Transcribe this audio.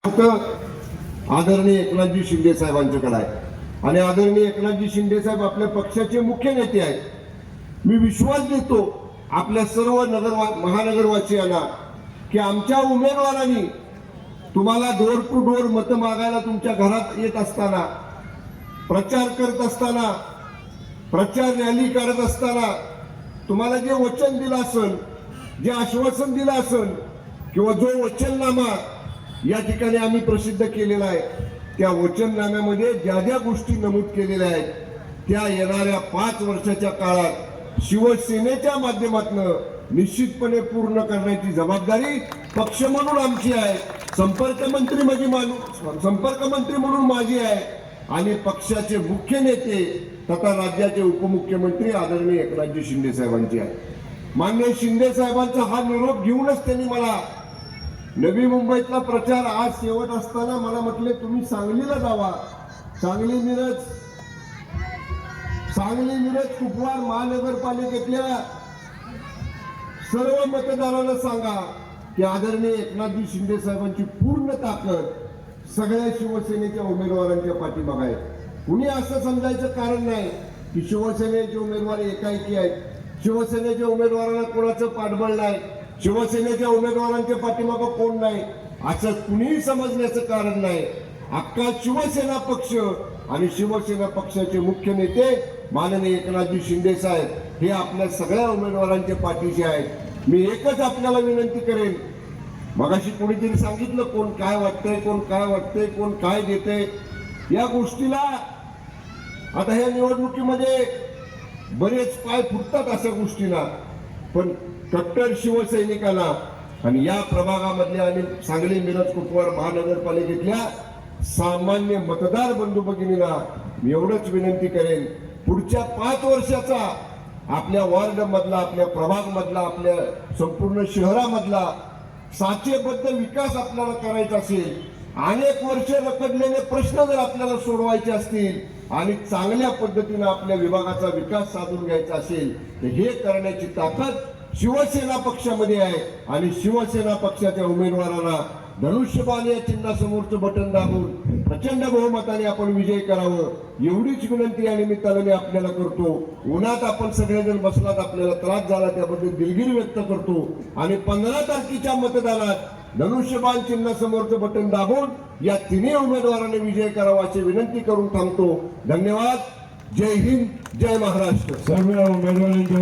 आदरणीय एकनाथजी शिंदे साहेबांच्याकडे आहे आणि आदरणीय एकनाथजी शिंदे साहेब आपल्या पक्षाचे मुख्य नेते आहेत। मी विश्वास देतो आपल्या सर्व महानगरवासियांना की आमच्या उमेदवारांनी तुम्हाला डोर टू डोर मत मागायला तुमच्या घरात येत असताना, प्रचार करत असताना, प्रचार रॅली करत असताना तुम्हाला जे वचन दिलं असेल, जे आश्वासन दिलं असेल किंवा जो वचननामा या ठिकाणी आम्ही प्रसिद्ध केलेला आहे, त्या वचननाम्यामध्ये ज्या ज्या गोष्टी नमूद केलेल्या आहेत त्या येणाऱ्या 5 वर्षाच्या काळात शिवसेनेच्या माध्यमातून निश्चितपणे पूर्ण करण्याची जबाबदारी पक्ष म्हणून आमची आहे, संपर्क मंत्री म्हणून माझी आहे आणि पक्षाचे मुख्य नेते तथा राज्याचे उपमुख्यमंत्री आदरणीय एकनाथजी शिंदे साहेबांची आहे। माननीय शिंदे साहेबांचा हा निरोप घेऊनच त्यांनी मला नवी मुंबईतला प्रचार आज शेवट असताना मला म्हटले तुम्ही सांगलीला जावा, सांगली मिरज कुपवाड महानगरपालिकेतल्या सर्व मतदारांना सांगा की आदरणीय एकनाथजी शिंदे साहेबांची पूर्ण ताकद सगळ्या शिवसेनेच्या उमेदवारांच्या पाठीमागे आहे। कुणी असं समजायचं कारण नाही की शिवसेनेचे उमेदवार एकाएकी आहेत, शिवसेनेच्या उमेदवारांना कोणाचं पाठबळ नाही, शिवसेनेच्या उमेदवारांच्या पाठीमागे कोण नाही, असं कुणीही समजण्याचं कारण नाही। अख्खा शिवसेना पक्ष आणि शिवसेना पक्षाचे मुख्य नेते माननीय एकनाथजी शिंदे साहेब हे आपल्या सगळ्या उमेदवारांच्या पाठीशी आहेत। मी एकच आपल्याला विनंती करेन, मगाशी कोणीतरी सांगितलं कोण काय वाटतंय, कोण काय वाटतंय, कोण काय देतंय, या गोष्टीला आता ह्या निवडणुकीमध्ये बरेच पाय फुटतात अशा गोष्टीला, पण कट्टर शिवसैनिकांना आणि या प्रभागामधल्या आणि सांगली मिरज कुपवाड महानगरपालिकेतल्या सामान्य मतदार बंधू भगिनींना मी एवढंच विनंती करेन, पुढच्या 5 वर्षाचा आपल्या वार्ड मधला, आपल्या प्रभाग मधला, आपल्या संपूर्ण शहरामधला साचेबद्ध विकास आपल्याला करायचा असेल, अनेक वर्ष रखडलेले प्रश्न जर आपल्याला सोडवायचे असतील आणि चांगल्या पद्धतीने आपल्या विभागाचा विकास साधून घ्यायचा असेल तर हे करण्याची ताकद शिवसेना पक्षामध्ये आहे आणि शिवसेना पक्षाच्या उमेदवारांना धनुष्यबाण या चिन्हासमोरचं बटन दाबून प्रचंड बहुमताने आपण विजय करावं एवढीच विनंती या निमित्ताने मी आपल्याला करतो। उन्हात आपण सगळेजण बसलात, आपल्याला त्रास झाला त्याबद्दल दिलगिरी व्यक्त करतो आणि 15 तारखेच्या मतदानात धनुष्यबाण चिन्हासमोरचं बटन दाबून या तिन्ही उमेदवारांनी विजय करावा अशी विनंती करून थांबतो। धन्यवाद। जय हिंद, जय महाराष्ट्र। सर्व उमेदवारांच्या